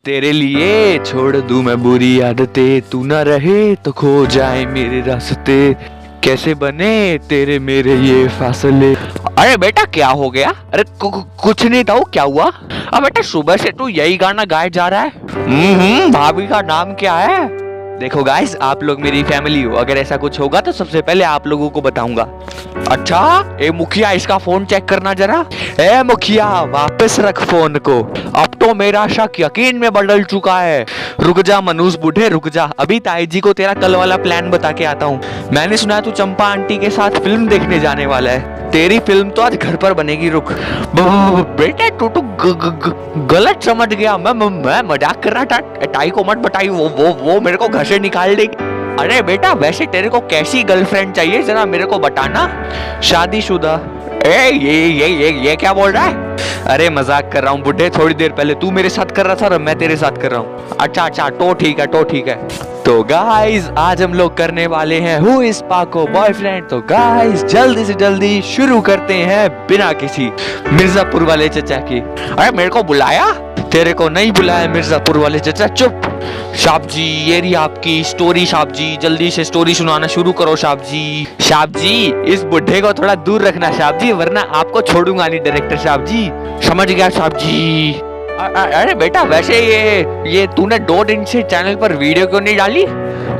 तेरे लिए छोड़ दूं मैं बुरी आदतें, तू ना रहे तो खो जाए मेरे रास्ते, कैसे बने तेरे मेरे ये फासले। अरे बेटा क्या हो गया? अरे कुछ नहीं था, क्या हुआ? अब बेटा सुबह से तू यही गाना गाए जा रहा है। भाभी का नाम क्या है? देखो गाइस, आप लोग मेरी फैमिली हो, अगर ऐसा कुछ होगा तो सबसे पहले आप लोगों को बताऊंगा। अच्छा, ए मुखिया इसका फोन चेक करना जरा। ए मुखिया वापस रख फोन को, अब तो मेरा शक यकीन में बदल चुका है। रुक जा मनुष्य बूढ़े रुक जा, अभी ताई जी को तेरा कल वाला प्लान बता के आता हूँ। मैंने सुना है तू चंपा आंटी के साथ फिल्म देखने जाने वाला है। तेरी फिल्म तो आज घर पर बनेगी। रुक बेटे, तू तो गलत समझ गया। मैं मजाक कर रहा था। टाई को मत बताई, वो मेरे को घर से निकाल देगी। अरे बेटा वैसे तेरे को कैसी गर्लफ्रेंड चाहिए जरा मेरे को बताना। शादीशुदा। ए ये क्या बोल रहा है? अरे मजाक कर रहा हूँ बुड्ढे, थोड़ी देर पहले तू मेरे साथ कर रहा था और मैं तेरे साथ कर रहा हूँ। अच्छा तो ठीक है। तो गाइस आज हम लोग करने वाले हैं हु इज पाको बॉयफ्रेंड। तो गाइस जल्दी से जल्दी शुरू करते हैं बिना किसी मिर्जापुर वाले चचा की। अरे मेरे को बुलाया? तेरे को नहीं बुलाया मिर्जापुर वाले चचा। चुप। शाप जी ये रही आपकी स्टोरी। शाप जी जल्दी से स्टोरी सुनाना शुरू करो। शाप जी इस बुढ़े को थोड़ा दूर रखना शाप जी, वरना आपको छोड़ूंगा नहीं डायरेक्टर शाप जी। समझ गया शाप जी। अरे बेटा वैसे ये तूने 2 दिन से चैनल पर वीडियो क्यों नहीं डाली?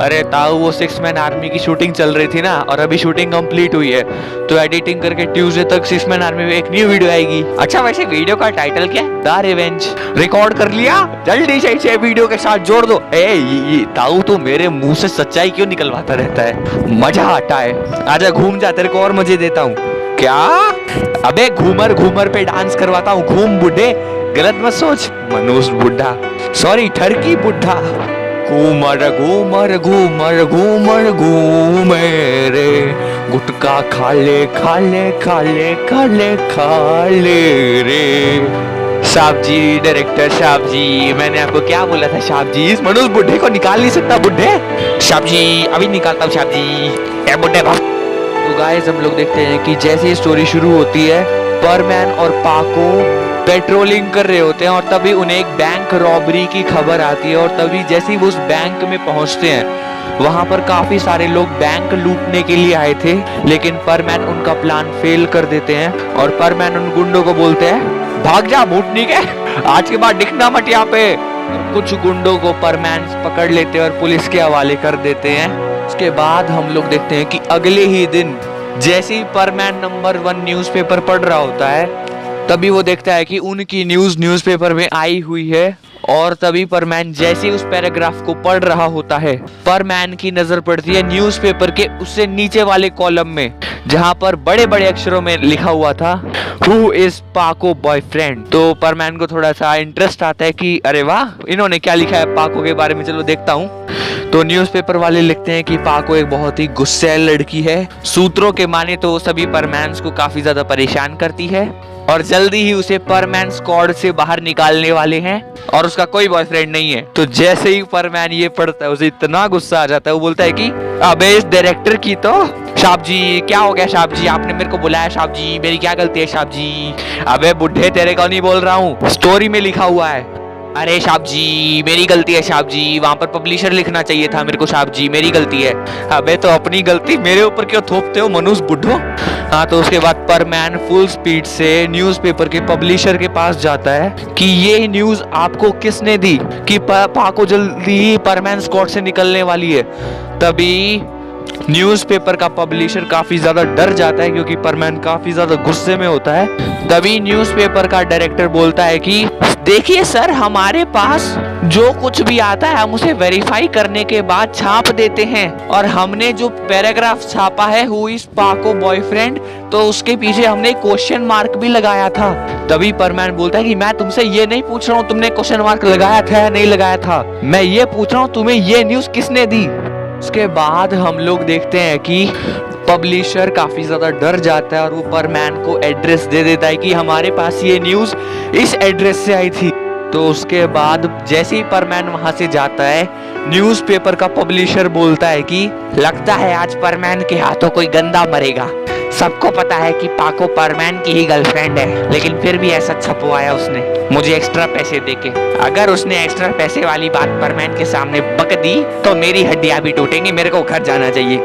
अरे ताऊ वो 6 मैन आर्मी की शूटिंग चल रही थी ना, और अभी शूटिंग कंप्लीट हुई है तो एडिटिंग करके ट्यूसडे तक 6 मैन आर्मी में एक न्यू वीडियो आएगी। अच्छा वैसे वीडियो का टाइटल क्या है? The revenge. रिकॉर्ड कर लिया? जल्दी से इसे वीडियो के साथ जोड़ दो। ये ताऊ तू मेरे मुंह से सच्चाई क्यों निकलवाता रहता है? मजा आता है। आजा घूम जा, तेरे को और मजे देता हूँ। क्या? अबे घूमर पे डांस करवाता हूँ। घूम बुड्ढे, गलत मत सोच। मनुष्य बुढ़ा, सॉरी ठरकी बुढ़ा। घूमर घूमे रे, गुटका खा ले रे। साहब जी डायरेक्टर साहब जी, मैंने आपको क्या बोला था साहब जी? इस मनुष्य बुढ़े को निकाल नहीं सकता बुढ़े। साहब जी अभी निकालता हूँ साहब जी। ए बुढ़े भाग। तो गाइस हम लोग देखते हैं कि जैसे ही स्टोरी शुरू होती है, परमैन और पाको पेट्रोलिंग कर रहे होते हैं और तभी उन्हें एक बैंक रॉबरी की खबर आती है। और तभी जैसे ही वो उस बैंक में पहुंचते हैं, वहां पर काफी सारे लोग बैंक लूटने के लिए आए थे, लेकिन परमैन उनका प्लान फेल कर देते हैं। और परमैन उन गुंडों को बोलते हैं भाग जा भूतनी के, आज के बाद दिखना मत यहाँ पे। कुछ गुंडों को परमैन पकड़ लेते हैं और पुलिस के हवाले कर देते हैं। उसके बाद हम लोग देखते हैं कि अगले ही दिन जैसे ही परमैन नंबर 1 न्यूज़पेपर पढ़ रहा होता है, तभी वो देखता है कि उनकी न्यूज़पेपर में आई हुई है। और तभी परमैन जैसे ही उस पैराग्राफ को पढ़ रहा होता है, परमैन की नजर पड़ती है न्यूज़पेपर के उससे नीचे वाले कॉलम में, जहां पर बड़े बड़े अक्षरों में लिखा हुआ था हु इज पाको बॉयफ्रेंड। तो परमैन को थोड़ा सा इंटरेस्ट आता है कि अरे वाह, इन्होंने क्या लिखा है पाको के बारे में, चलो देखता हूँ। तो न्यूज़पेपर वाले लिखते हैं कि पाको एक बहुत ही गुस्सैल लड़की है। सूत्रों के माने तो सभी परमैन को काफी ज्यादा परेशान करती है और जल्दी ही उसे परमैन स्क्वाड से बाहर निकालने वाले हैं, और उसका कोई बॉयफ्रेंड नहीं है। तो जैसे ही परमैन ये पढ़ता है, उसे इतना गुस्सा आ जाता है, वो बोलता है कि अबे इस डायरेक्टर की तो। साहब जी क्या हो गया साहब जी? आपने मेरे को बुलाया साहब जी, मेरी क्या गलती है साहब जी? अबे बुढ़े तेरे को नहीं बोल रहा हूँ, स्टोरी में लिखा हुआ है। अरे साहब जी मेरी गलती है साहब जी, वहाँ पर पब्लिशर लिखना चाहिए था मेरे को साहब जी, मेरी गलती है। अबे तो अपनी गलती मेरे ऊपर क्यों थोपते हो मनुष्य बुढ़ो? हाँ तो उसके बाद परमैन फुल स्पीड से न्यूज़पेपर के पब्लिशर के पास जाता है कि ये न्यूज़ आपको किसने दी कि पाको जल्दी ही परमैन स्क्वाड से निकलने वाली है। तभी न्यूज़पेपर का पब्लिशर काफी ज्यादा डर जाता है क्योंकि परमैन काफी ज्यादा गुस्से में होता है। तभी न्यूज़पेपर का डायरेक्टर बोलता है कि देखिए सर, हमारे पास जो कुछ भी आता है हम उसे वेरीफाई करने के बाद छाप देते हैं, और हमने जो पैराग्राफ छापा है हु इज पाको बॉयफ्रेंड, तो उसके पीछे हमने क्वेश्चन मार्क भी लगाया था। तभी परमैन बोलता है कि मैं तुमसे ये नहीं पूछ रहा हूँ तुमने क्वेश्चन मार्क लगाया था या नहीं लगाया था, मैं ये पूछ रहा हूँ तुम्हें ये न्यूज़ किसने दी। उसके बाद हम लोग देखते हैं कि पब्लिशर काफी ज्यादा डर जाता है और वो परमैन को एड्रेस दे देता है कि हमारे पास ये न्यूज़ इस एड्रेस से आई थी। तो उसके बाद जैसे ही परमैन वहां से जाता है, न्यूज़पेपर का पब्लिशर बोलता है कि लगता है आज परमैन के हाथों कोई गंदा मरेगा। सबको पता है कि पाको परमैन की ही गर्लफ्रेंड है, लेकिन फिर भी ऐसा छपवाया उसने मुझे एक्स्ट्रा पैसे देके। अगर उसने एक्स्ट्रा पैसे वाली बात परमैन के सामने बक दी तो मेरी हड्डियां भी टूटेंगी, मेरे को घर जाना चाहिए।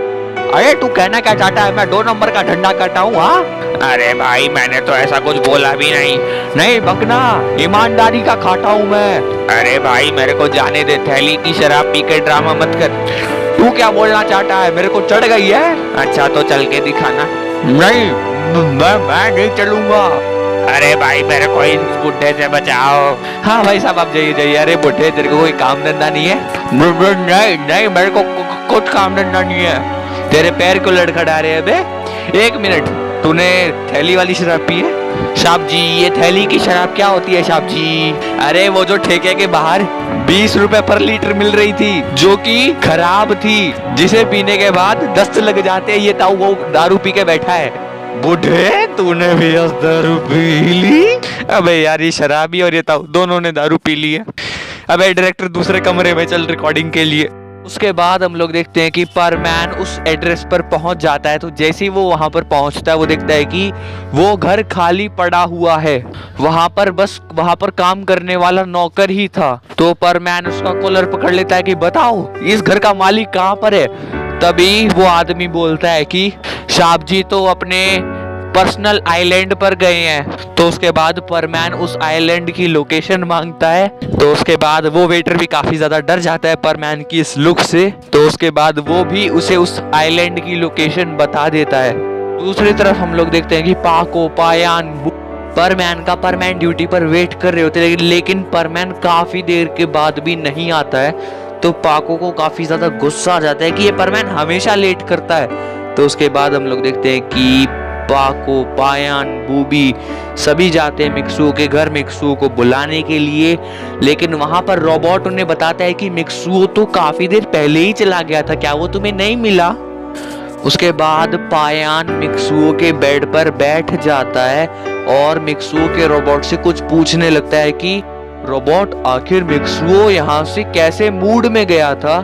अरे तू कहना क्या चाहता है, मैं 2 नंबर का धंधा करता हूँ? हाँ, अरे भाई मैंने तो ऐसा कुछ बोला भी नहीं। नहीं बकना, ईमानदारी का खाता हूँ मैं। अरे भाई मेरे को जाने दे, थैली की शराब पी के ड्रामा मत कर। तू क्या बोलना चाहता है, मेरे को चढ़ गई है? अच्छा तो चल के दिखाना। नहीं मैं नहीं चलूंगा। अरे भाई मेरे को इस बुढ़े से बचाओ। हाँ भाई साहब आप जाइए जाइए। अरे बुढ़े तेरे को कोई काम धंधा नहीं है? नहीं नहीं मेरे को कुछ काम धंधा नहीं है। तेरे पैर को लड़खड़ा रहे हैं बे। 1 मिनट, तूने थैली वाली शराब पी है? साहब जी ये थैली की शराब क्या होती है साहब जी? अरे वो जो ठेके के बाहर 20 रुपए पर लीटर मिल रही थी, जो कि खराब थी, जिसे पीने के बाद दस्त लग जाते हैं। ये ताऊ वो दारू पी के बैठा है। बूढ़े तूने भी दारू पी ली? अबे यार ये शराबी और ये ताऊ दोनों ने दारू पी ली है। अबे डायरेक्टर दूसरे कमरे में चल रिकॉर्डिंग के लिए। उसके बाद हम लोग देखते हैं कि परमैन उस एड्रेस पर पहुंच जाता है। तो जैसे ही वो वहां पर पहुंचता है वो देखता है कि वो घर खाली पड़ा हुआ है। वहां पर काम करने वाला नौकर ही था। तो परमैन उसका कॉलर पकड़ लेता है कि बताओ इस घर का मालिक कहां पर है। तभी वो आदमी बोलता है कि साहब जी तो अपने पर्सनल आइलैंड पर गए हैं। तो उसके बाद परमैन उस आइलैंड की लोकेशन मांगता है। तो उसके बाद वो वेटर भी काफी ज्यादा डर जाता है परमैन की इस लुक से। तो उसके बाद वो भी उसे उस आइलैंड की लोकेशन बता देता है। दूसरी तरफ हम लोग देखते हैं कि पाको पायान परमैन ड्यूटी पर वेट कर रहे होते हैं, लेकिन परमैन काफी देर के बाद भी नहीं आता है। तो पाको को काफी ज्यादा गुस्सा आ जाता है कि ये परमैन हमेशा लेट करता है। तो उसके बाद हम लोग देखते हैं कि पाको पायान बूबी सभी जाते हैं मिक्सुओ के घर मिक्सुओ को बुलाने के लिए। लेकिन वहां पर रोबोट उन्हें बताता है कि मिक्सुओ तो काफी देर पहले ही चला गया था, क्या वो तुम्हें नहीं मिला? उसके बाद पायान मिक्सुओ के बेड पर बैठ जाता है और मिक्सुओ के रोबोट से कुछ पूछने लगता है कि रोबोट आखिर मिक्सुओ यहाँ से कैसे मूड में गया था।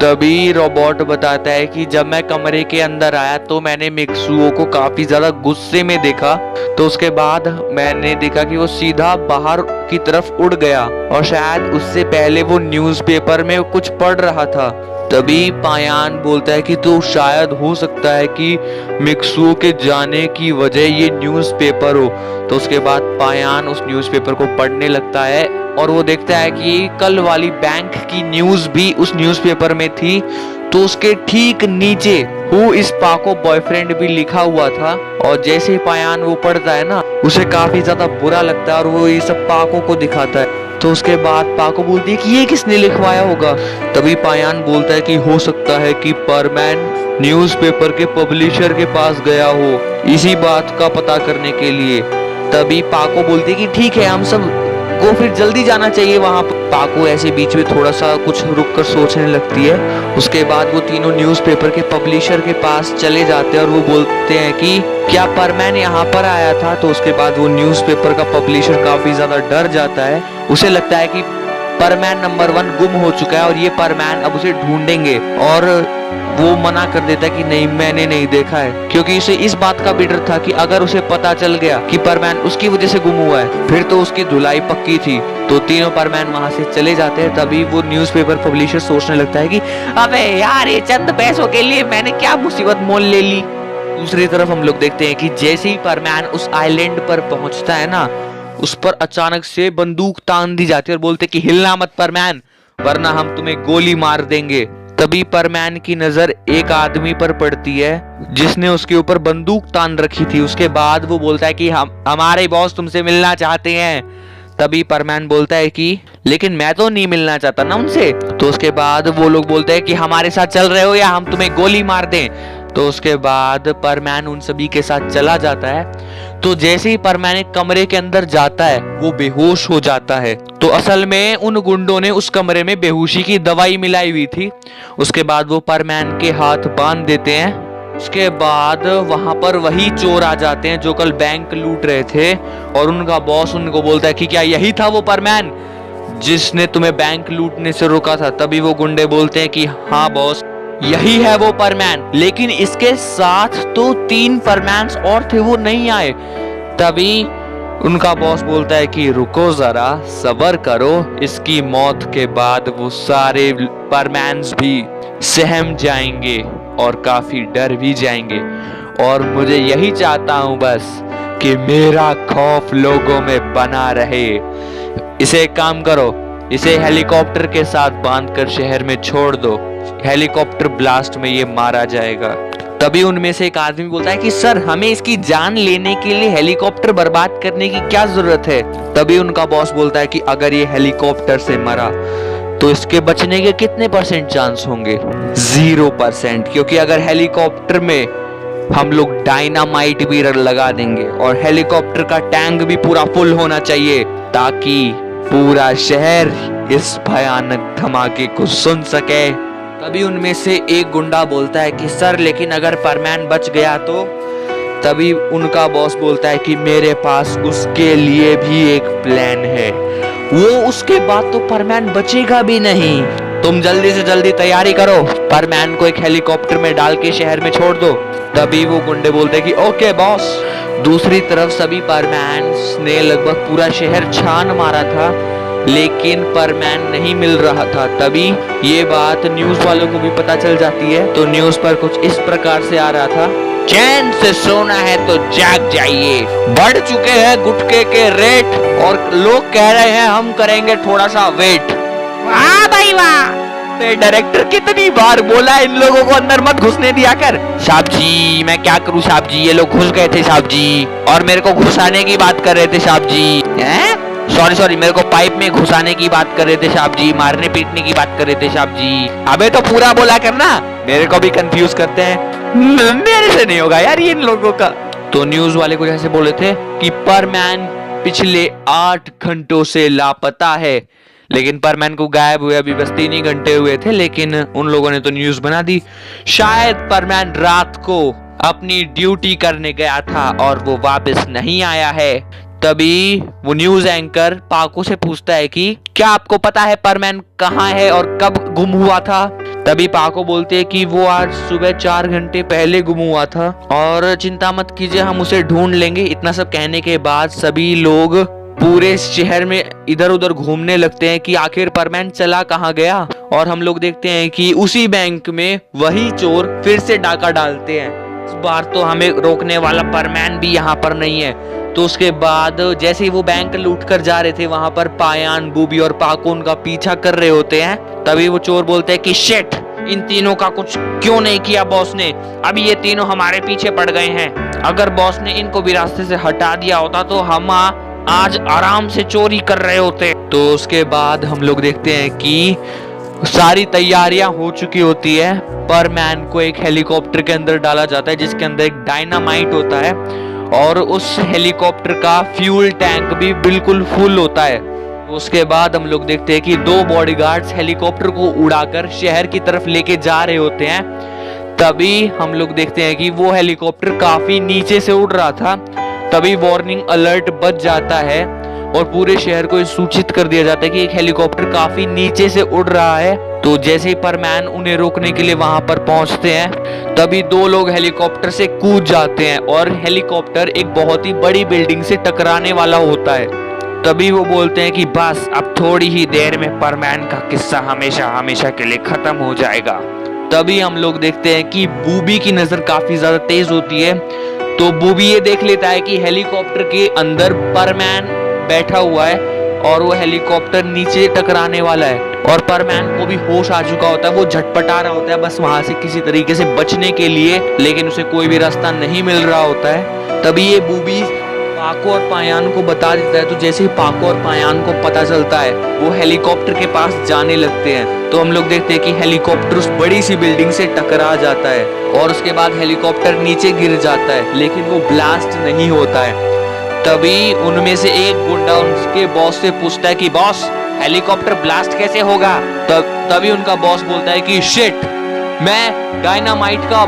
तभी रोबोट बताता है कि जब मैं कमरे के अंदर आया तो मैंने मिक्सुओ को काफी ज्यादा गुस्से में देखा। तो उसके बाद मैंने देखा कि वो सीधा बाहर की तरफ उड़ गया और शायद उससे पहले वो न्यूज़पेपर में कुछ पढ़ रहा था। तभी पायान बोलता है कि तो शायद हो सकता है कि मिक्सुओ के जाने की वजह ये न्यूज़पेपर हो। तो उसके बाद पायान उस न्यूज़पेपर को पढ़ने लगता है और वो देखता है कि कल वाली बैंक की न्यूज़ भी उस न्यूज़पेपर में थी। तो उसके ठीक नीचे हु इस पाको बॉयफ्रेंड भी लिखा हुआ था। और जैसे ही पायान वो पढ़ता है ना, उसे काफी ज्यादा बुरा लगता है और वो ये सब पाको को दिखाता है। तो उसके बाद पाको बोलती है कि ये किसने लिखवाया होगा। तभी पायान बोलता है कि हो सकता है कि परमैन न्यूज़पेपर के पब्लिशर के पास गया हो इसी बात का पता करने के लिए। तभी पाको बोलती है कि ठीक है हम सब को फिर जल्दी जाना चाहिए वहां पर। पाको ऐसे बीच में थोड़ा सा कुछ रुक कर सोचने लगती है। उसके बाद वो तीनों न्यूज़पेपर के पब्लिशर के पास चले जाते हैं और वो बोलते हैं कि क्या परमैन यहाँ पर आया था। तो उसके बाद वो न्यूज़पेपर का पब्लिशर काफी ज्यादा डर जाता है। उसे लगता है कि परमैन नंबर 1 गुम हो चुका है और ये परमैन अब उसे ढूंढेंगे। और वो मना कर देता है कि नहीं मैंने नहीं देखा है, क्योंकि उसे इस बात का भी डर था कि अगर उसे पता चल गया कि परमैन उसकी वजह से गुम हुआ है फिर तो उसकी धुलाई पक्की थी। तो तीनों परमैन वहां से चले जाते हैं। तभी वो न्यूज़पेपर पब्लिशर सोचने लगता है कि अबे यार ये चंद पैसों के लिए मैंने क्या मुसीबत मोल ले ली। दूसरी तरफ हम लोग देखते हैं कि जैसे ही परमैन उस आइलैंड पर पहुंचता है ना, उस पर अचानक से बंदूक तान दी जाती है और बोलते कि हिलना मत परमैन, वरना हम तुम्हें गोली मार देंगे। तभी परमैन की नजर एक आदमी पर पड़ती है जिसने उसके ऊपर बंदूक तान रखी थी। उसके बाद वो बोलता है कि हमारे बॉस तुमसे मिलना चाहते हैं। तभी परमैन बोलता है कि लेकिन मैं तो नहीं मिलना चाहता ना उनसे। तो उसके बाद वो लोग बोलते हैं कि हमारे साथ चल रहे हो या हम तुम्हें गोली मार दें। तो उसके बाद परमैन उन सभी के साथ चला जाता है। तो जैसे ही परमैन एक कमरे के अंदर जाता है वो बेहोश हो जाता है। तो असल में उन गुंडों ने उस कमरे में बेहोशी की दवाई मिलाई हुई थी। उसके बाद वो परमैन के हाथ बांध देते हैं। उसके बाद वहां पर वही चोर आ जाते हैं जो कल बैंक लूट रहे थे और उनका बॉस उनको बोलता है कि क्या यही था वो परमैन जिसने तुम्हें बैंक लूटने से रोका था। तभी वो गुंडे बोलते हैं कि हाँ बॉस यही है वो परमैन। लेकिन इसके साथ तो 3 परमैन्स और थे, वो नहीं आए। तभी उनका बॉस बोलता है कि रुको जरा, सब्र करो, इसकी मौत के बाद वो सारे परमैन्स भी सहम जाएंगे और काफी डर भी जाएंगे। और मुझे यही चाहता हूं बस कि मेरा खौफ लोगों में बना रहे। इसे एक काम करो, इसे हेलीकॉप्टर के साथ बांधकर शहर में छोड़ दो, हेलीकॉप्टर ब्लास्ट में ये मारा जाएगा। तभी उनमें से एक आदमी बोलता है कि सर, हमें इसकी जान लेने के लिए हेलीकॉप्टर बर्बाद करने की क्या जरूरत है। तभी उनका बॉस बोलता है कि अगर ये हेलीकॉप्टर से मरा तो इसके बचने के कितने % चांस होंगे? 0%, क्योंकि अगर हेलीकॉप्टर में हम लोग डायनामाइट भी लगा देंगे और हेलीकॉप्टर का टैंक भी पूरा फुल होना चाहिए ताकि पूरा शहर इस भयानक धमाके को सुन सके। तभी उनमें से एक गुंडा बोलता है कि सर, लेकिन अगर परमैन बच गया तो? तभी उनका बॉस बोलता है कि मेरे पास उसके लिए भी एक प्लान है, वो उसके बाद तो परमैन बचेगा भी नहीं। तुम जल्दी से जल्दी तैयारी करो, परमैन को एक हेलीकॉप्टर में डाल के शहर में छोड़ दो। तभी वो गुंडे बोलते हैं कि ओके बॉस। दूसरी तरफ सभी परमैन्स ने लगभग पूरा शहर छान मारा था, लेकिन परमैन नहीं मिल रहा था। तभी ये बात न्यूज वालों को भी पता चल जाती है। तो न्यूज पर कुछ इस प्रकार से आ रहा था, चैन से सोना है तो जाग जाइए, बढ़ चुके हैं गुटखे के रेट और लोग कह रहे हैं हम करेंगे थोड़ा सा वेट। वाह भाई वाह, डायरेक्टर कितनी बार बोला इन लोगों को अंदर मत घुसने दिया कर। साहब जी, मैं क्या करूं साहब जी, ये लोग घुस गए थे साहब जी, और मेरे को घुसाने की बात कर रहे थे साहब जी। सॉरी, मेरे को पाइप में घुसाने की बात कर रहे थे साहब जी, मारने पीटने की बात कर रहे थे साहब जी। अबे तो पूरा बोला करना, मेरे को भी कंफ्यूज करते हैं। मेरे से नहीं होगा यार ये इन लोगों का। तो न्यूज वाले को जैसे बोले थे कि परमैन पिछले 8 घंटों से लापता है, लेकिन परमैन को गायब हुए अभी बस 3 ही घंटे हुए थे, लेकिन उन लोगों ने तो न्यूज बना दी शायद परमैन रात को अपनी ड्यूटी करने गया था और वो वापस नहीं आया है। तभी वो न्यूज एंकर पाको से पूछता है कि क्या आपको पता है परमैन कहाँ है और कब गुम हुआ था? तभी पाको बोलते हैं कि वो आज सुबह 4 घंटे पहले गुम हुआ था और चिंता मत कीजिए, हम उसे ढूंढ लेंगे। इतना सब कहने के बाद सभी लोग पूरे शहर में इधर उधर घूमने लगते हैं कि आखिर परमैन चला कहाँ गया। और हम लोग देखते हैं कि उसी बैंक में वही चोर फिर से डाका डालते हैं। इस बार तो हमें रोकने वाला परमैन भी यहाँ पर नहीं है। तो उसके बाद जैसे ही वो बैंक लूट कर जा रहे थे, वहां पर पायान, बूबी और पाको उनका पीछा कर रहे होते हैं। तभी वो चोर बोलते हैं कि शिट, इन तीनों का कुछ क्यों नहीं किया बॉस ने, अभी ये तीनों हमारे पीछे पड़ गए हैं। अगर बॉस ने इनको भी रास्ते से हटा दिया होता तो हम आज आराम से चोरी कर रहे होते। तो उसके बाद हम लोग देखते हैं कि सारी तैयारियां हो चुकी होती है। परमैन को एक हेलीकॉप्टर के अंदर डाला जाता है जिसके अंदर एक डायनामाइट होता है और उस हेलीकॉप्टर का फ्यूल टैंक भी बिल्कुल फुल होता है। उसके बाद हम लोग देखते हैं कि 2 बॉडीगार्ड्स हेलीकॉप्टर को उड़ाकर शहर की तरफ लेके जा रहे होते हैं। तभी हम लोग देखते हैं कि वो हेलीकॉप्टर काफी नीचे से उड़ रहा था। तभी वार्निंग अलर्ट बज जाता है और पूरे शहर को सूचित कर दिया जाता है कि एक हेलीकॉप्टर काफी नीचे से उड़ रहा है। तो जैसे ही परमैन उन्हें रोकने के लिए वहां पर पहुंचते हैं, तभी 2 लोग हेलीकॉप्टर से कूद जाते हैं और हेलीकॉप्टर एक बहुत ही बड़ी बिल्डिंग से टकराने वाला होता है। तभी वो बोलते हैं कि बस अब थोड़ी ही देर में परमैन का किस्सा हमेशा हमेशा के लिए खत्म हो जाएगा। तभी हम लोग देखते हैं कि बूबी की नजर काफी ज्यादा तेज होती है। तो बूबी ये देख लेता है कि हेलीकॉप्टर के अंदर परमैन बैठा हुआ है और वो हेलीकॉप्टर नीचे टकराने वाला है और परमैन को भी होश आ चुका होता है। वो झटपटा रहा होता है बस वहां से किसी तरीके से बचने के लिए, लेकिन उसे कोई भी रास्ता नहीं मिल रहा होता है। तभी ये बूबी पाको और पायान को बता देता है। तो जैसे ही पाको और पायान को पता चलता है, वो हेलीकॉप्टर के पास जाने लगते हैं। तो हम लोग देखते हैं कि हेलीकॉप्टर उस बड़ी सी बिल्डिंग से टकरा जाता है और उसके बाद हेलीकॉप्टर नीचे गिर जाता है, लेकिन वो ब्लास्ट नहीं होता है। तभी उनमें से एक गुंडा उनके बॉस से पूछता है कि बॉस, हेलीकॉप्टर ब्लास्ट कैसे होगा? तभी उनका बॉस बोलता है कि शिट, मैं डायनामाइट का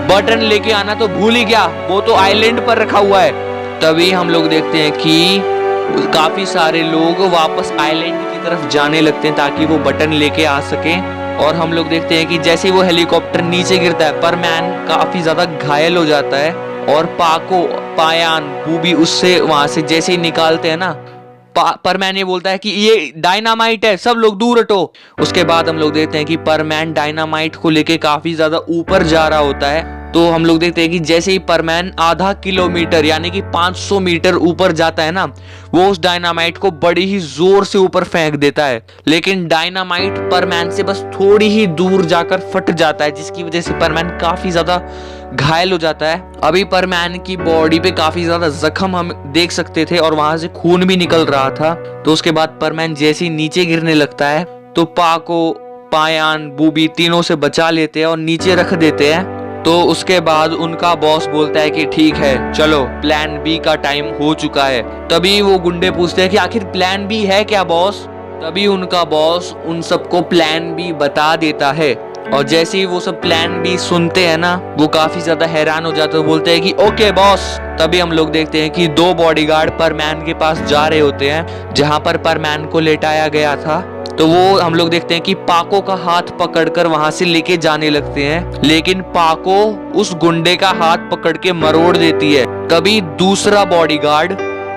बटन लेके आना तो भूल ही गया, वो तो आइलैंड पर रखा हुआ है। तभी हम लोग देखते हैं कि काफी सारे लोग वापस आइलैंड की तरफ जाने लगते हैं ताकि वो बटन लेके आ सके। और हम लोग देखते हैं कि जैसे ही वो हेलीकॉप्टर नीचे गिरता है परमैन काफी ज्यादा घायल हो जाता है और पाको पायान बूबी उससे वहां से जैसे ही निकालते हैं ना परमैन ये बोलता है कि ये डायनामाइट है, सब लोग दूर हटो। उसके बाद हम लोग देखते हैं कि परमैन डायनामाइट को लेके काफी ज्यादा ऊपर जा रहा होता है। तो हम लोग देखते हैं कि जैसे ही परमैन आधा किलोमीटर यानी कि 500 मीटर ऊपर जाता है ना, वो उस डायनामाइट को बड़ी ही जोर से ऊपर फेंक देता है, लेकिन डायनामाइट परमैन से बस थोड़ी ही दूर जाकर फट जाता है, जिसकी वजह से परमैन काफी ज्यादा घायल हो जाता है। अभी परमैन की बॉडी पे काफी ज्यादा जख्म हम देख सकते थे और वहां से खून भी निकल रहा था। तो उसके बाद परमैन जैसे ही नीचे गिरने लगता है तो पाको पायान बूबी तीनों से बचा लेते हैं और नीचे रख देते हैं। तो उसके बाद उनका बॉस बोलता है कि ठीक है चलो प्लान बी का टाइम हो चुका है। तभी वो गुंडे पूछते हैं कि आखिर प्लान बी है क्या बॉस। तभी उनका बॉस उन सबको प्लान बी बता देता है और जैसे ही वो सब प्लान बी सुनते हैं ना, वो काफी ज्यादा हैरान हो जाते हैं, बोलते हैं कि ओके बॉस। तभी हम लोग देखते हैं कि 2 बॉडीगार्ड परमैन के पास जा रहे होते हैं जहां पर परमैन को लेटाया गया था। तो वो हम लोग देखते हैं कि पाको का हाथ पकड़कर वहां से लेके जाने लगते हैं, लेकिन पाको उस गुंडे का हाथ पकड़ के मरोड़ देती है। तभी दूसरा बॉडीगार्ड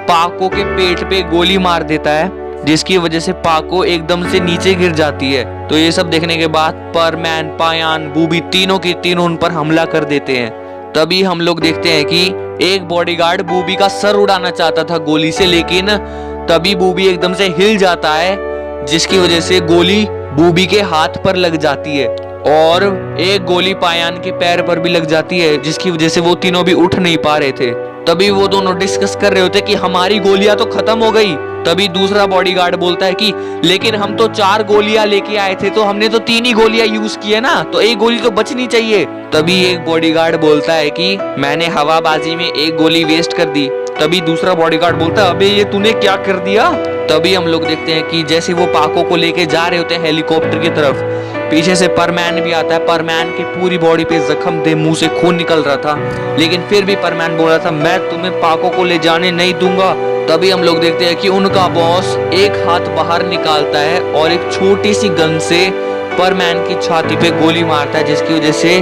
पाको के पेट पे गोली मार देता है, जिसकी वजह से पाको एकदम से नीचे गिर जाती है। तो ये सब देखने के बाद परमैन पायान बूबी तीनों के तीनों उन पर हमला कर देते हैं। तभी हम लोग देखते हैं कि एक बॉडीगार्ड बूबी का सर उड़ाना चाहता था गोली से, लेकिन तभी बूबी एकदम से हिल जाता है, जिसकी वजह से गोली बूबी के हाथ पर लग जाती है और एक गोली पायान के पैर पर भी लग जाती है, जिसकी वजह से वो तीनों भी उठ नहीं पा रहे थे। तभी वो दोनों डिस्कस कर रहे होते कि हमारी गोलियां तो खत्म हो गई। तभी दूसरा बॉडीगार्ड बोलता है कि लेकिन हम तो 4 गोलियां लेके आए थे, तो हमने तो 3 ही गोलियां यूज की है ना, तो एक गोली तो बचनी चाहिए। तभी एक बॉडीगार्ड बोलता है कि मैंने हवाबाजी में 1 गोली वेस्ट कर दी। तभी दूसरा बॉडीगार्ड बोलता है अबे ये तूने क्या कर दिया। तभी हम लोग देखते हैं कि जैसे वो पाको को लेके जा रहे होते हैं हेलीकॉप्टर की तरफ, पीछे से परमैन भी आता है। परमैन की पूरी बॉडी पे जख्म थे, मुंह से खून निकल रहा था, लेकिन फिर भी परमैन बोल रहा था मैं तुम्हें पाको को ले जाने नहीं दूंगा। तभी हम लोग देखते हैं कि उनका बॉस एक हाथ बाहर निकालता है और एक छोटी सी गन से परमैन की छाती पे गोली मारता है, जिसकी वजह से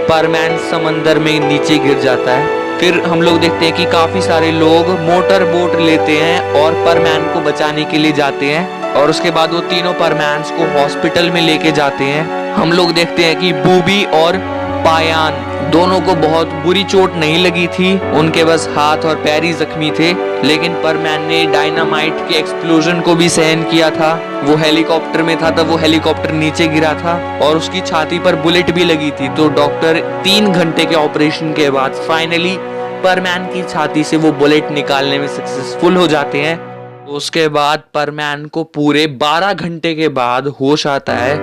परमैन समंदर में नीचे गिर जाता है। फिर हम लोग देखते हैं कि काफी सारे लोग मोटर बोट लेते हैं और परमैन को बचाने के लिए जाते हैं और उसके बाद वो तीनों परमैन्स को हॉस्पिटल में लेके जाते हैं। हम लोग देखते हैं कि बूबी और पायान दोनों को बहुत बुरी चोट नहीं लगी थी, उनके बस हाथ और पैर ही जख्मी थे, लेकिन परमैन ने डायनामाइट के एक्सप्लोजन को भी सहन किया था। वो हेलीकॉप्टर में था तब वो हेलीकॉप्टर नीचे गिरा था और उसकी छाती पर बुलेट भी लगी थी। तो डॉक्टर 3 घंटे के ऑपरेशन के बाद फाइनली परमैन की छाती से वो बुलेट निकालने में सक्सेसफुल हो जाते हैं। तो उसके बाद परमैन को पूरे 12 घंटे के बाद होश आता है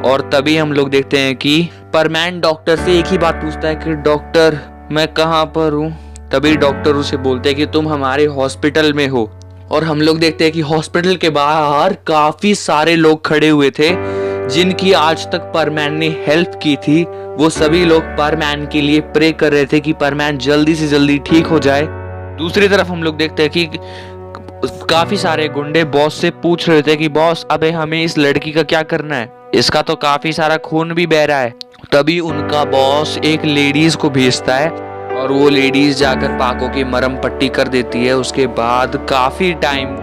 और तभी हम लोग देखते हैं कि परमैन डॉक्टर से एक ही बात पूछता है कि डॉक्टर मैं कहाँ पर हूँ। तभी डॉक्टर उसे बोलते हैं कि तुम हमारे हॉस्पिटल में हो। और हम लोग देखते हैं कि हॉस्पिटल के बाहर काफी सारे लोग खड़े हुए थे जिनकी आज तक परमैन ने हेल्प की थी। वो सभी लोग परमैन के लिए प्रे कर रहे थे कि परमैन जल्दी से जल्दी ठीक हो जाए। दूसरी तरफ हम लोग देखते हैं कि काफी सारे गुंडे बॉस से पूछ रहे थे कि बॉस अबे हमें इस लड़की का क्या करना है, इसका तो काफी सारा खून भी बह रहा है। तभी उनका बॉस एक लेडीज को भेजता है और वो लेडीज जाकर पाको की मरहम पट्टी कर देती है। उसके बाद काफी टाइम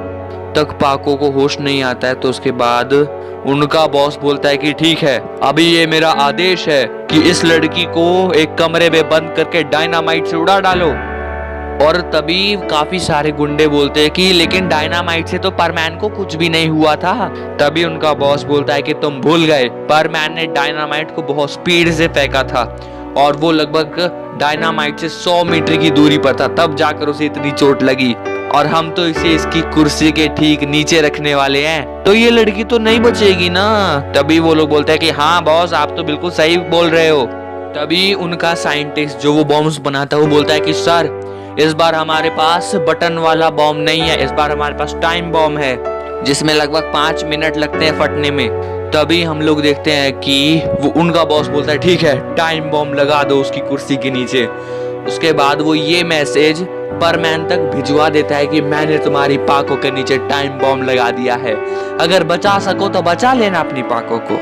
तक पाको को होश नहीं आता है। तो उसके बाद उनका बॉस बोलता है कि ठीक है अभी ये मेरा आदेश है कि इस लड़की को एक कमरे में बंद करके डायनामाइट से उड़ा डालो। और तभी काफी सारे गुंडे बोलते हैं कि लेकिन डायनामाइट से तो परमैन को कुछ भी नहीं हुआ था। तभी उनका बॉस बोलता है कि तुम भूल गए, परमैन ने डायनामाइट को बहुत स्पीड से फेंका था और वो लगभग डायनामाइट से 100 मीटर की दूरी पर था, तब जाकर उसे इतनी चोट लगी और हम तो इसे इसकी कुर्सी के ठीक नीचे रखने वाले हैं, तो ये लड़की तो नहीं बचेगी ना। तभी वो लोग बोलते हैं कि हाँ बॉस आप तो बिल्कुल सही बोल रहे हो। तभी उनका साइंटिस्ट जो वो बॉम्ब्स बनाता है वो बोलता है कि सर इस बार हमारे पास बटन वाला बॉम्ब नहीं है, इस बार हमारे पास टाइम बॉम्ब है जिसमें लगभग 5 मिनट लगते हैं फटने में। तभी हम लोग देखते हैं कि वो उनका बॉस बोलता है ठीक है टाइम बॉम्ब लगा दो उसकी कुर्सी के नीचे। उसके बाद वो ये मैसेज परमैन तक भिजवा देता है कि मैंने तुम्हारी पाको के नीचे टाइम बॉम्ब लगा दिया है, अगर बचा सको तो बचा लेना अपनी पाको को।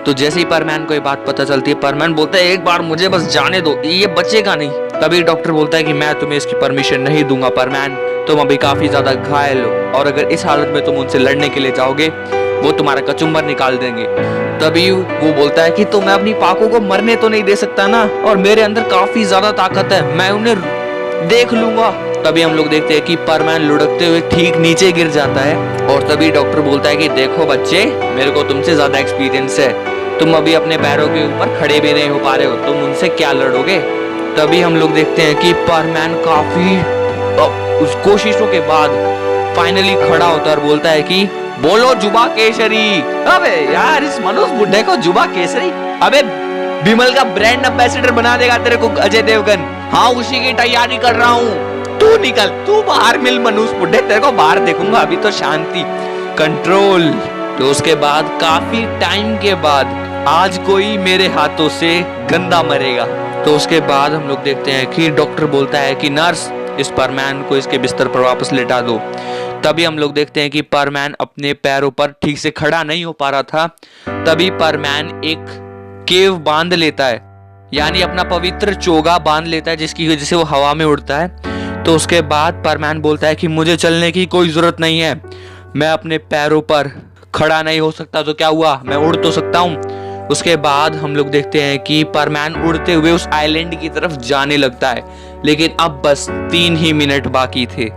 तो जैसे ही परमैन को ये बात पता चलती है, परमैन बोलता है एक बार मुझे बस जाने दो, ये बचेगा नहीं। तभी डॉक्टर बोलता है कि मैं तुम्हें इसकी परमिशन नहीं दूंगा परमैन, तुम अभी काफी ज्यादा घायल हो और अगर इस हालत में तुम उनसे लड़ने के लिए जाओगे वो तुम्हारा कचुम्बर निकाल देंगे। तभी वो बोलता है कि तो मैं अपनी पाको को मरने तो नहीं दे सकता ना, और मेरे अंदर काफी ज्यादा ताकत है, मैं उन्हें देख लूंगा। तभी हम लोग देखते हैं कि परमैन लुढ़कते हुए ठीक नीचे गिर जाता है और तभी डॉक्टर बोलता है कि देखो बच्चे, मेरे को तुमसे ज्यादा एक्सपीरियंस है, तुम अभी अपने पैरों के ऊपर खड़े भी नहीं हो पा रहे हो, तुम उनसे क्या लड़ोगे। तभी हम लोग देखते हैं कि परमैन काफी उस कोशिशों के बाद फाइनली खड़ा होता है और बोलता है कि बोलो जुबा केसरी। अबे यार इस मनोज बुड्ढे को जुबा केसरी, अबे विमल का ब्रांड एम्बेसडर बना देगा तेरे को अजय देवगन। हाँ उसी की तैयारी कर रहा हूँ, तू निकल, तू बाहर मिल मनोज बुड्ढे, तेरे को बाहर देखूंगा, अभी तो शांति कंट्रोल। तो उसके बाद काफी टाइम के बाद आज कोई मेरे हाथों से गंदा मरेगा। तो उसके बाद हम लोग देखते हैं कि डॉक्टर बोलता है कि नर्स इस परमैन को इसके बिस्तर पर वापस लेटा दो। तभी हम लोग देखते हैं कि परमैन अपने पैरों पर ठीक से खड़ा नहीं हो पा रहा था। तभी परमैन एक केव बांध लेता है, यानी अपना पवित्र चोगा बांध लेता है जिसकी वजह से वो हवा में उड़ता है। तो उसके बाद परमैन बोलता है कि मुझे चलने की कोई जरूरत नहीं है, मैं अपने पैरों पर खड़ा नहीं हो सकता तो क्या हुआ, मैं उड़ तो सकता हूँ। उसके बाद हम लोग देखते हैं कि परमैन उड़ते हुए उस आइलैंड की तरफ जाने लगता है, लेकिन अब बस 3 ही मिनट बाकी थे।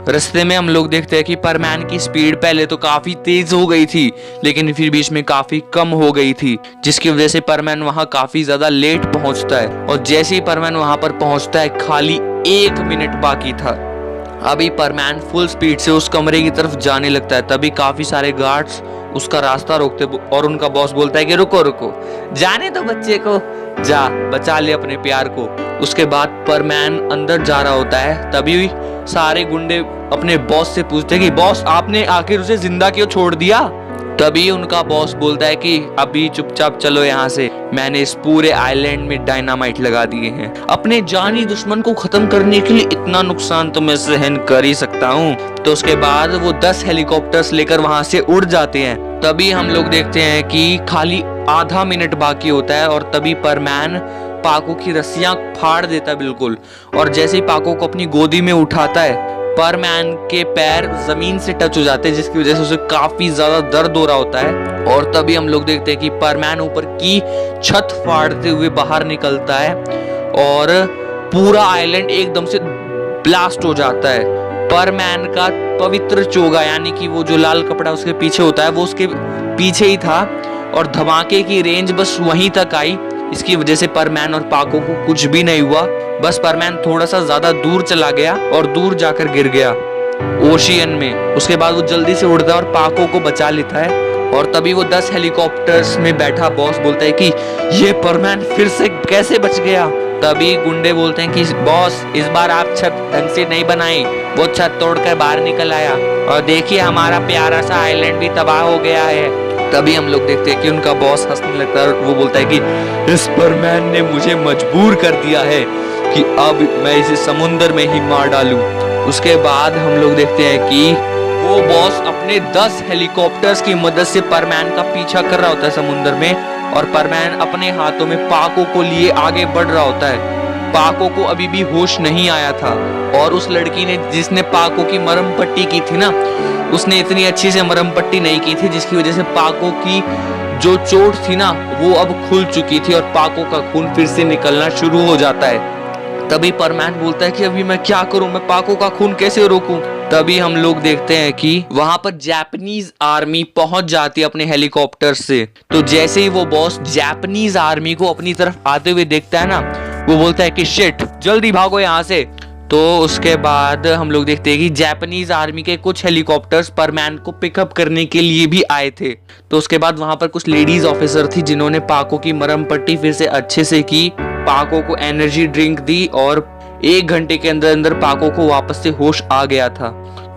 रास्ते में हम लोग देखते हैं कि परमैन की स्पीड पहले तो काफी तेज हो गई थी, लेकिन फिर बीच में काफी कम हो गई थी, जिसकी वजह से परमैन वहां काफी ज्यादा लेट पहुंचता है। और जैसे ही परमैन वहां पर पहुंचता है खाली 1 मिनट बाकी था। अभी परमैन फुल स्पीड से उस कमरे की तरफ जाने लगता है। तभी काफी सारे गार्ड्स उसका रास्ता रोकते और उनका बॉस बोलता है कि रुको रुको, जाने दो बच्चे को, जा बचा ले अपने प्यार को। उसके बाद परमैन अंदर जा रहा होता है। तभी सारे गुंडे अपने बॉस से पूछते हैं कि बॉस आपने आखिर उसे जिंदा क्यों छोड़ दिया। तभी उनका बॉस बोलता है कि अभी चुपचाप चलो यहाँ से, मैंने इस पूरे आइलैंड में डायनामाइट लगा दिए हैं, अपने जानी दुश्मन को खत्म करने के लिए इतना नुकसान तो मैं सहन कर ही सकता हूँ। तो उसके बाद वो 10 हेलीकॉप्टर्स लेकर वहां से उड़ जाते हैं। तभी हम लोग देखते हैं कि खाली आधा मिनट बाकी होता है और तभी परमैन पाको की रस्सियां फाड़ देता है बिल्कुल, और जैसे ही पाको को अपनी गोदी में उठाता है परमैन के पैर जमीन से टच हो जाते हैं, जिसकी वजह से उसे काफी ज्यादा दर्द हो रहा होता है। और तभी हम लोग देखते हैं कि परमैन ऊपर की छत फाड़ते हुए बाहर निकलता है और पूरा आइलैंड एकदम से ब्लास्ट हो जाता है। परमैन का पवित्र चोगा यानी कि वो जो लाल कपड़ा उसके पीछे होता है वो उसके पीछे ही था और धमाके की रेंज बस वहीं तक आई। इसकी वजह से परमैन और पाको को कुछ भी नहीं हुआ, बस परमैन थोड़ा सा ज्यादा दूर चला गया और दूर जाकर गिर गया ओशियन में। उसके बाद वो जल्दी से उड़ता है और पाको को बचा लेता है। और तभी वो 10 हेलीकॉप्टर्स में बैठा बॉस बोलता है कि ये परमैन फिर से कैसे बच गया। तभी गुंडे बोलते हैं कि बॉस इस बार आप छत ढंग से नहीं बनाई, वो छत तोड़कर बाहर निकल आया और देखिए हमारा प्यारा सा आइलैंड भी तबाह हो गया है। तभी हम लोग देखते हैं कि उनका बॉस हंसने लगता है और वो बोलता है कि इस परमैन ने मुझे मजबूर कर दिया है कि अब मैं इसे समुद्र में ही मार डालूं। उसके बाद हम लोग देखते हैं कि वो बॉस अपने 10 हेलीकॉप्टर्स की मदद से परमैन का पीछा कर रहा होता है समुद्र में, और परमैन अपने हाथों में पाको को लिए आगे बढ़ रहा होता है। पाको को अभी भी होश नहीं आया था और उस लड़की ने जिसने पाको की मरहम पट्टी की थी ना, उसने इतनी अच्छी से मरहम पट्टी नहीं की थी, जिसकी वजह से पाको की जो चोट थी ना वो अब खुल चुकी थी और पाको का खून फिर से निकलना शुरू हो जाता है। तभी परमैन बोलता है कि अभी मैं क्या करूं, मैं पाको का खून कैसे रोकूं। तभी हम लोग देखते हैं कि वहां पर जापानीज आर्मी पहुंच जाती है अपने हेलीकॉप्टर से। तो जैसे ही वो बॉस जापानीज आर्मी को अपनी तरफ आते हुए देखता है ना, वो बोलता है कि शिट जल्दी भागो यहाँ से। तो उसके बाद हम लोग देखते हैं कि जापानीज आर्मी के कुछ हेलीकॉप्टर्स परमैन को पिकअप करने के लिए भी आए थे। तो उसके बाद वहां पर कुछ लेडीज ऑफिसर थी जिन्होंने पाको की मरहम पट्टी फिर से अच्छे से की, पाको को एनर्जी ड्रिंक दी और 1 घंटे के अंदर अंदर पाको को वापस से होश आ गया था।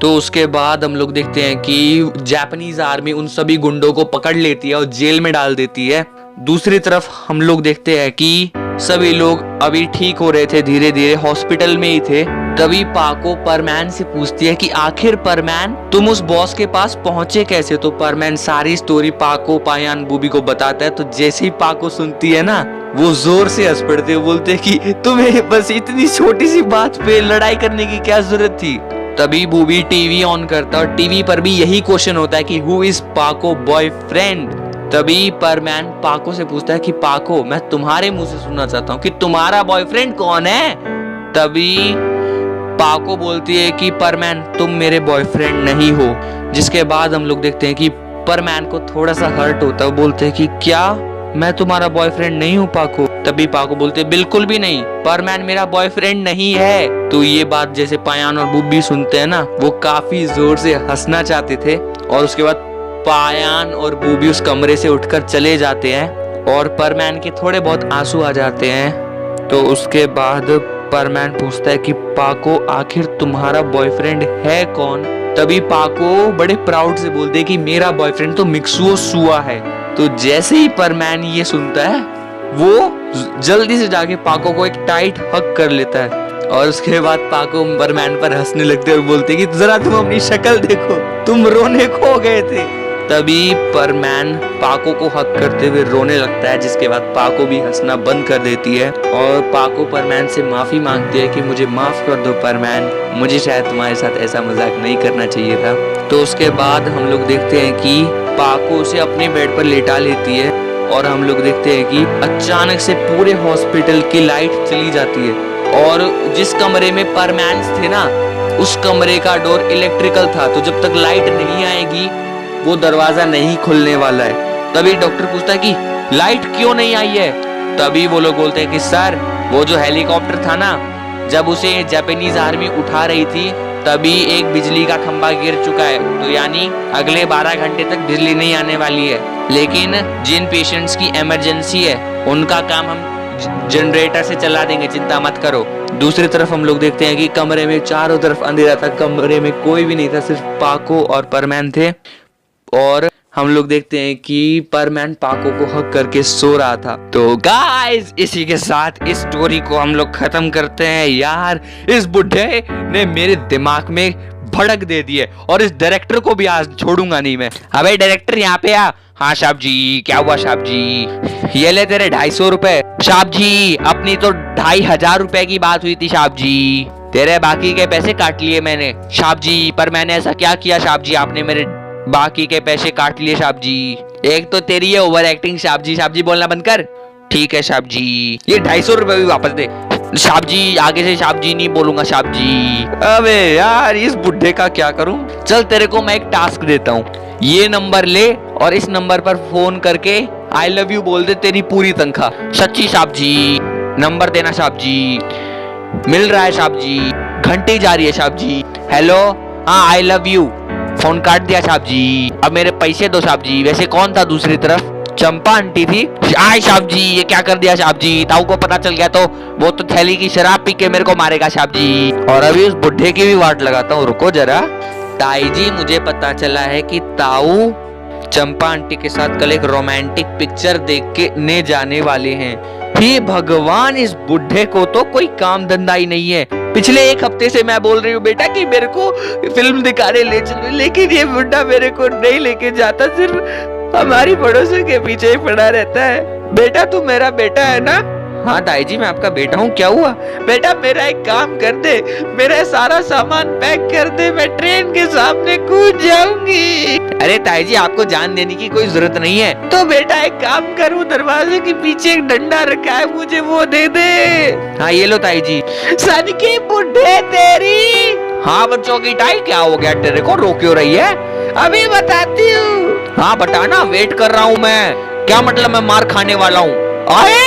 तो उसके बाद हम लोग देखते हैं कि जापानीज आर्मी उन सभी गुंडों को पकड़ लेती है और जेल में डाल देती है। दूसरी तरफ हम लोग देखते हैं कि सभी लोग अभी ठीक हो रहे थे, धीरे धीरे हॉस्पिटल में ही थे। तभी पाको परमैन से पूछती है कि आखिर परमैन तुम उस बॉस के पास पहुंचे कैसे। तो परमैन सारी स्टोरी पाको, पायान, बूबी को बताता है। तो जैसे ही पाको सुनती है ना, वो जोर से हंस पड़ते, बोलते कि तुम्हें बस इतनी छोटी सी बात पे लड़ाई करने की क्या जरूरत थी। तभी बूबी टीवी ऑन करता है और टीवी पर भी यही क्वेश्चन होता है कि हु इज पाको बॉयफ्रेंड। तभी परमैन पाको से पूछता है कि पाको, मैं तुम्हारे मुंह से सुनना चाहता हूँ कि तुम्हारा बॉयफ्रेंड कौन है। तभी पाको बोलती है कि परमैन तुम मेरे बॉयफ्रेंड नहीं हो। जिसके बाद हम लोग देखते हैं कि परमैन को थोड़ा सा हर्ट होता है। वो बोलते हैं कि क्या मैं तुम्हारा बॉयफ्रेंड नहीं हूँ पाको। तभी पाको बोलते हैं बिल्कुल भी नहीं, परमैन मेरा बॉयफ्रेंड नहीं है। तो ये बात जैसे पायान और बुब्बी सुनते हैं ना, वो काफी जोर से हंसना चाहते थे। और उसके बाद पायान और बूबी उस कमरे से उठकर चले जाते हैं और परमैन के थोड़े बहुत आंसू आ जाते हैं। तो उसके बाद परमैन पूछता है कि पाको आखिर तुम्हारा बॉयफ्रेंड है कौन। तभी पाको बड़े प्राउड से बोलते हैं कि मेरा बॉयफ्रेंड तो मिक्सुओ सुआ है। तो जैसे ही परमैन ये सुनता है, वो जल्दी से जाके पाको को एक टाइट हग कर लेता है। और उसके बाद पाको परमैन पर हंसने लगते हैं और बोलते हैं कि जरा तुम अपनी शक्ल देखो, तुम रोने को गए थे। तभी परमैन पाको को हक करते हुए रोने लगता है। जिसके बाद पाको भी हंसना बंद कर देती है और पाको परमैन से माफी मांगती है कि मुझे माफ कर दो परमैन, मुझे शायद तुम्हारे साथ ऐसा मजाक नहीं करना चाहिए था। तो उसके बाद हम लोग देखते हैं कि पाको उसे अपने बेड पर लेटा लेती है और हम लोग देखते हैं कि अचानक से पूरे हॉस्पिटल की लाइट चली जाती है और जिस कमरे में परमैन थे ना, उस कमरे का डोर इलेक्ट्रिकल था। तो जब तक लाइट नहीं आएगी वो दरवाजा नहीं खुलने वाला है। तभी डॉक्टर पूछता है कि लाइट क्यों नहीं आई है। तभी वो लोग बोलते हैं कि सर, वो जो हेलीकॉप्टर था ना, जब उसे जापानीज आर्मी उठा रही थी तभी एक बिजली का खंभा गिर चुका है। तो यानी अगले 12 घंटे तक बिजली नहीं आने वाली है। लेकिन जिन पेशेंट्स की इमरजेंसी है उनका काम हम जनरेटर से चला देंगे, चिंता मत करो। दूसरी तरफ हम लोग देखते हैं कि कमरे में चारों तरफ अंधेरा था, कमरे में कोई भी नहीं था, सिर्फ पाको और परमैन थे। और हम लोग देखते हैं कि परमैन पाको को हक करके सो रहा था। तो गाइस, इसी के साथ इस स्टोरी को हम लोग खत्म करते हैं। यार, इस बुढ़े ने मेरे दिमाग में भड़क दे दी है और इस डायरेक्टर को भी आज छोड़ूंगा नहीं मैं। अबे डायरेक्टर, यहाँ पे आ। हाँ साहब जी, क्या हुआ साहब जी? ये ले तेरे 250 रुपए। साहब जी, अपनी तो 2500 रुपए की बात हुई थी साहब जी, तेरे बाकी के पैसे काट लिए मैंने साहब जी। पर मैंने ऐसा क्या किया साहब जी, आपने मेरे बाकी के पैसे काट लिए साहब जी। एक तो तेरी ये ओवर एक्टिंग साहब जी बोलना बंद कर। ठीक है साहब जी, ये 250 रुपए भी वापस दे साहब जी। आगे से साहब जी नहीं बोलूंगा साहब जी। अबे यार, इस बुढ़े का क्या करूं। चल, तेरे को मैं एक टास्क देता हूँ, ये नंबर ले और इस नंबर पर फोन करके आई लव यू बोल दे, तेरी पूरी तनख्वाह। सच्ची साहब जी, नंबर देना साहब जी। मिल रहा है साहब जी, घंटी जा रही है साहब जी। हेलो, हाँ आई लव यू, फोन काट दिया साहब जी। अब मेरे पैसे दो साहब जी। वैसे कौन था दूसरी तरफ? चंपा आंटी थी। आय साहब जी, ये क्या कर दिया साहब जी? ताऊ को पता चल गया तो वो तो थैली की शराब पी के मेरे को मारेगा साहब जी। और अभी उस बुढ़े की भी वाट लगाता हूँ, रुको जरा। ताई जी, मुझे पता चला है कि ताऊ चंपा आंटी के साथ कल एक रोमांटिक पिक्चर देख के ने जाने वाले हैं। हे भगवान, इस बुढ़े को तो कोई काम धंधा ही नहीं है। पिछले एक हफ्ते से मैं बोल रही हूँ बेटा कि मेरे को फिल्म दिखाने ले चलो, लेकिन ये बुढ़ा मेरे को नहीं लेके जाता, सिर्फ हमारी पड़ोसी के पीछे ही पड़ा रहता है। बेटा, तू मेरा बेटा है ना? हाँ ताई जी, मैं आपका बेटा हूँ। क्या हुआ? बेटा, मेरा एक काम कर दे, मेरा सारा सामान पैक कर दे, मैं ट्रेन के सामने कूद जाऊंगी। अरे ताई जी, आपको जान देने की कोई जरूरत नहीं है। तो बेटा एक काम करूँ, दरवाजे के पीछे एक डंडा रखा है, मुझे वो दे दे। हाँ ये लो ताई जी। सन की बुढ़े तेरी। हाँ बच्चों की टाई, क्या हो गया तेरे को, रो क्यों रही है? अभी बताती हूँ। हाँ बताना, वेट कर रहा हूँ मैं। क्या मतलब मैं मार खाने वाला हूँ? आए